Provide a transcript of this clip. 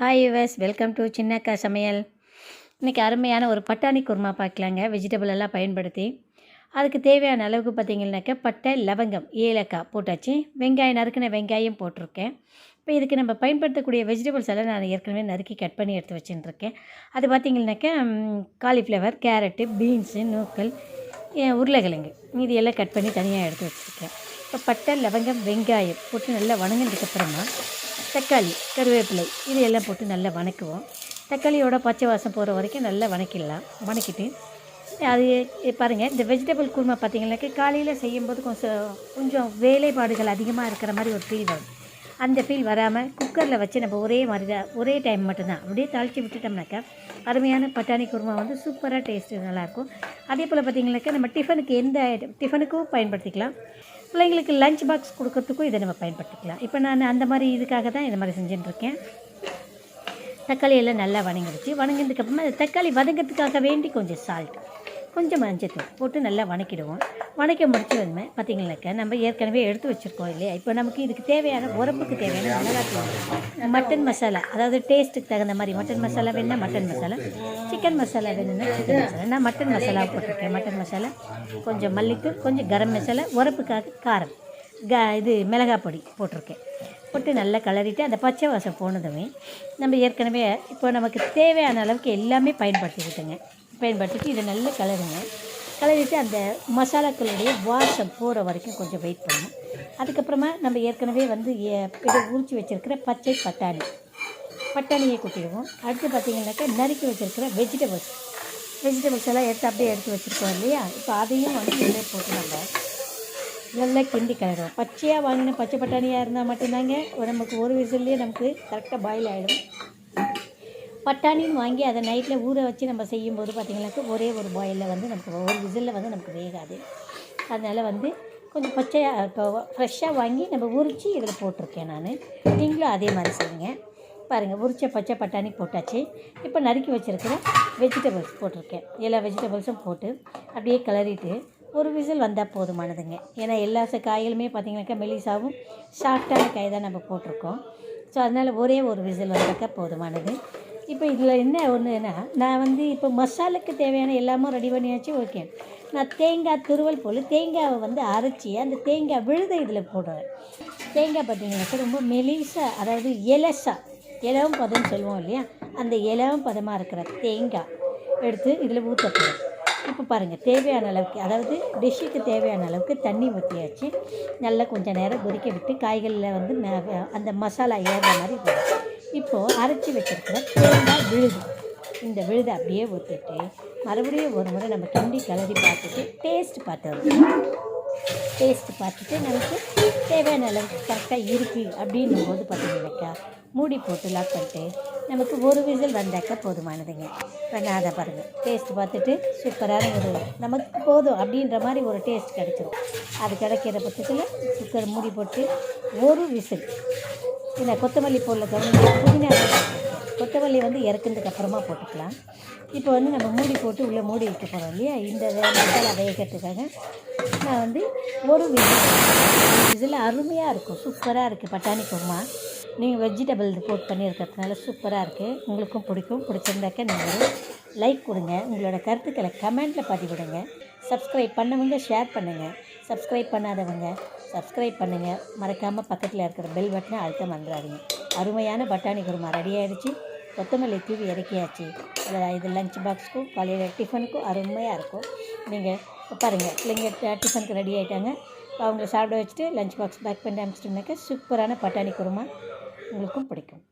Hi yours, welcome to சின்னக்கா சமையல். இன்றைக்கி அருமையான ஒரு பட்டாணி குருமா பார்க்கலாங்க. வெஜிடபிள் எல்லாம் பயன்படுத்தி அதுக்கு தேவையான அளவுக்கு பார்த்திங்கனாக்கா பட்டை, லவங்கம், ஏலக்காய் போட்டாச்சு. வெங்காயம் நறுக்கின வெங்காயம் போட்டிருக்கேன். இப்போ இதுக்கு நம்ம பயன்படுத்தக்கூடிய வெஜிடபிள்ஸ் எல்லாம் நான் ஏற்கனவே நறுக்கி கட் பண்ணி எடுத்து வச்சுட்டுருக்கேன். அது பார்த்திங்கனாக்கா காலிஃப்ளவர், கேரட்டு, பீன்ஸு, நூக்கல், உருளைக்கிழங்கு மீதி எல்லாம் கட் பண்ணி தனியாக எடுத்து வச்சுருக்கேன். இப்போ பட்டை, லவங்கம், வெங்காயம் போட்டு நல்லா வணங்கினதுக்கப்புறமா தக்காளி, கருவேப்பிலை இது எல்லாம் போட்டு நல்லா வணக்குவோம். தக்காளியோட பச்சை வாசம் போகிற வரைக்கும் நல்லா வணக்கிடலாம். வணக்கிட்டு அது பாருங்கள், இந்த வெஜிடபிள் குருமா பார்த்திங்கனாக்கா காலையில் செய்யும்போது கொஞ்சம் வேலைப்பாடுகள் அதிகமாக இருக்கிற மாதிரி ஒரு ஃபீல் வரும். அந்த ஃபீல் வராமல் குக்கரில் வச்சு நம்ம ஒரே டைம் மட்டும்தான் அப்படியே தாளித்து விட்டுட்டோம்னாக்கா அருமையான பட்டாணி குருமா வந்து சூப்பராக டேஸ்ட்டு நல்லாயிருக்கும். அதே போல் பார்த்திங்கனாக்கா நம்ம டிஃபனுக்கும் பயன்படுத்திக்கலாம். பிள்ளைங்களுக்கு லஞ்ச் பாக்ஸ் கொடுக்கறதுக்கும் இதை நம்ம பயன்படுத்திக்கலாம். இப்போ நான் அந்த மாதிரி இதுக்காக தான் இந்த மாதிரி செஞ்சுட்டுருக்கேன். தக்காளி எல்லாம் நல்லா வணங்கினதுக்கப்புறமா தக்காளி வதங்கிறதுக்காக வேண்டி கொஞ்சம் சால்ட், கொஞ்சம் மஞ்சத்தூள் போட்டு நல்லா வணக்கிடுவோம். வணக்க முடிச்சு வந்து பார்த்திங்கனாக்கா நம்ம ஏற்கனவே எடுத்து வச்சுருக்கோம் இல்லையா. இப்போ நமக்கு இதுக்கு தேவையான உரப்புக்கு தேவையான மிளகாத்தூள், மட்டன் மசாலா, அதாவது டேஸ்ட்டுக்கு தகுந்த மாதிரி மட்டன் மசாலா வேணுன்னா மட்டன் மசாலா, சிக்கன் மசாலா வேணும்னா சிக்கன் மசாலா. நான் மட்டன் மசாலா போட்டிருக்கேன். மட்டன் மசாலா, கொஞ்சம் மல்லித்தூள், கொஞ்சம் கரம் மசாலா, உரப்புக்காக காரம், இது மிளகாய் பொடி போட்டிருக்கேன். போட்டு நல்லா கலரிட்டு அந்த பச்சை வாசம் போனதுமே நம்ம ஏற்கனவே இப்போ நமக்கு தேவையான அளவுக்கு எல்லாமே பயன்படுத்திட்டு இதை நல்லா கலரிட்டு அந்த மசாலாக்களுடைய வாசம் போகிற வரைக்கும் கொஞ்சம் வெயிட் பண்ணணும். அதுக்கப்புறமா நம்ம ஏற்கனவே வந்து இதை உரித்து வச்சுருக்கிற பச்சை பட்டாணியை கொட்டிடுவோம். அடுத்து பார்த்திங்கனாக்கா நறுக்கி வச்சுருக்கிற வெஜிடபிள்ஸ் எல்லாம் அப்படியே எடுத்து வச்சுருக்கோம் இல்லையா. இப்போ அதையும் வந்து இதிலே போட்டு நம்ம நல்லா கிண்டி கலருவோம். பச்சையாக வாங்கின பச்சை பட்டாணியாக இருந்தால் மட்டும்தாங்க நமக்கு ஒரு விசில்லையே நமக்கு கரெக்டாக பாயில் ஆகிடும். பட்டாணின்னு வாங்கி அதை நைட்டில் ஊற வச்சு நம்ம செய்யும்போது பார்த்திங்கனாக்கா ஒரே ஒரு பாயிலில் வந்து நமக்கு ஒரு விசிலில் வந்து நமக்கு வேகாது. அதனால் வந்து கொஞ்சம் பச்சையாக இப்போ ஃப்ரெஷ்ஷாக வாங்கி நம்ம உரித்து இதில் போட்டிருக்கேன் நான். நீங்களும் அதே மாதிரி செய்யுங்க. பாருங்கள், உரித்த பச்சை பட்டாணி போட்டாச்சு. இப்போ நறுக்கி வச்சுருக்கிற வெஜிடபிள்ஸ் போட்டிருக்கேன். எல்லா வெஜிடபிள்ஸும் போட்டு அப்படியே கிளறிட்டு ஒரு விசில் வந்தால் போதுமானதுங்க. ஏன்னா எல்லா காய்களுமே பார்த்திங்கனாக்கா மெலிசாவும் சாஃப்டான காய் தான் நம்ம போட்டிருக்கோம். ஸோ அதனால் ஒரே ஒரு விசில் வந்தாக்கா போதுமானது. இப்போ இதில் என்ன ஒன்றுன்னா, நான் வந்து இப்போ மசாலுக்கு தேவையான எல்லாமும் ரெடி பண்ணியாச்சு. ஓகே, நான் தேங்காய் துருவல் போல் தேங்காவை வந்து அரைச்சி அந்த தேங்காய் விழுதை இதில் போடுறேன். தேங்காய் பார்த்திங்கனாக்கா ரொம்ப மெலிசாக, அதாவது இலவம் பதம்னு சொல்லுவோம் இல்லையா, அந்த இலவம் பதமாக இருக்கிற தேங்காய் எடுத்து இதில் ஊற்றப்படும். இப்போ பாருங்கள், தேவையான அளவுக்கு, அதாவது டிஷ்ஷுக்கு தேவையான அளவுக்கு தண்ணி ஊற்றியாச்சு. நல்லா கொஞ்சம் நேரம் கொதிக்க விட்டு காய்களில் வந்து அந்த மசாலா ஏறுற மாதிரி போடும். இப்போது அரைச்சி வச்சுருக்கிற தேங்காய் இந்த விழுதை அப்படியே ஊற்றிட்டு மறுபடியும் ஒரு முறை நம்ம கிண்டி கலரி பார்த்துட்டு டேஸ்ட்டு பார்த்துட்டு நமக்கு தேவையான அளவுக்கு கரெக்டாக இருக்குது அப்படின்னும்போது பார்த்திங்கனாக்கா மூடி போட்டு லாக் பண்ணிட்டு நமக்கு ஒரு விசில் வந்தாக்கா போதுமானதுங்க. நான் அதை பாருங்கள், டேஸ்ட்டு பார்த்துட்டு சூப்பரான நமக்கு போதும் அப்படின்ற மாதிரி ஒரு டேஸ்ட் கிடச்சிரும். அது கிடைக்கிற பட்சத்தில் குக்கர் மூடி போட்டு ஒரு விசில். இந்த கொத்தமல்லி போடல, புதினா கொத்தமல்லி வந்து இறக்குனதுக்கு அப்புறமா போட்டுக்கலாம். இப்போ வந்து நம்ம மூடி போட்டு உள்ளே மூடி வைக்க போகிறோம் இல்லையா. இந்த மசாலா வேகிறதுக்காக நான் வந்து ஒரு விசில் அருமையாக இருக்கும். சூப்பராக இருக்குது பட்டாணி குருமா. நீங்கள் வெஜிடபிள் போட் பண்ணியிருக்கிறதுனால சூப்பராக இருக்குது. உங்களுக்கும் பிடிச்சிருந்தாக்க நீங்கள் லைக் கொடுங்க. உங்களோட கருத்துக்களை கமெண்ட்டில் பதிவிடுங்க. சப்ஸ்கிரைப் பண்ணவங்க ஷேர் பண்ணுங்கள். சப்ஸ்கிரைப் பண்ணாதவங்க சப்ஸ்கிரைப் பண்ணுங்கள். மறக்காமல் பக்கத்தில் இருக்கிற பெல் பட்டனை அழுத்த மறந்துடாதீங்க. அருமையான பட்டாணி குருமா ரெடி ஆகிடுச்சு. கொத்தமல்லி தூவி இறக்கியாச்சு. அதில் இது லஞ்ச் பாக்ஸுக்கும் காலையில் டிஃபனுக்கும் அருமையாக இருக்கும். நீங்கள் பாருங்கள், பிள்ளைங்க டிஃபனுக்கு ரெடி ஆகிட்டாங்க. அவங்கள சாப்பிட வச்சுட்டு லஞ்ச் பாக்ஸ் பேக் பண்ணி அனுப்பிச்சிட்டோம்னாக்கா சூப்பரான பட்டாணி குருமா உங்களுக்கும் பிடிக்கும்.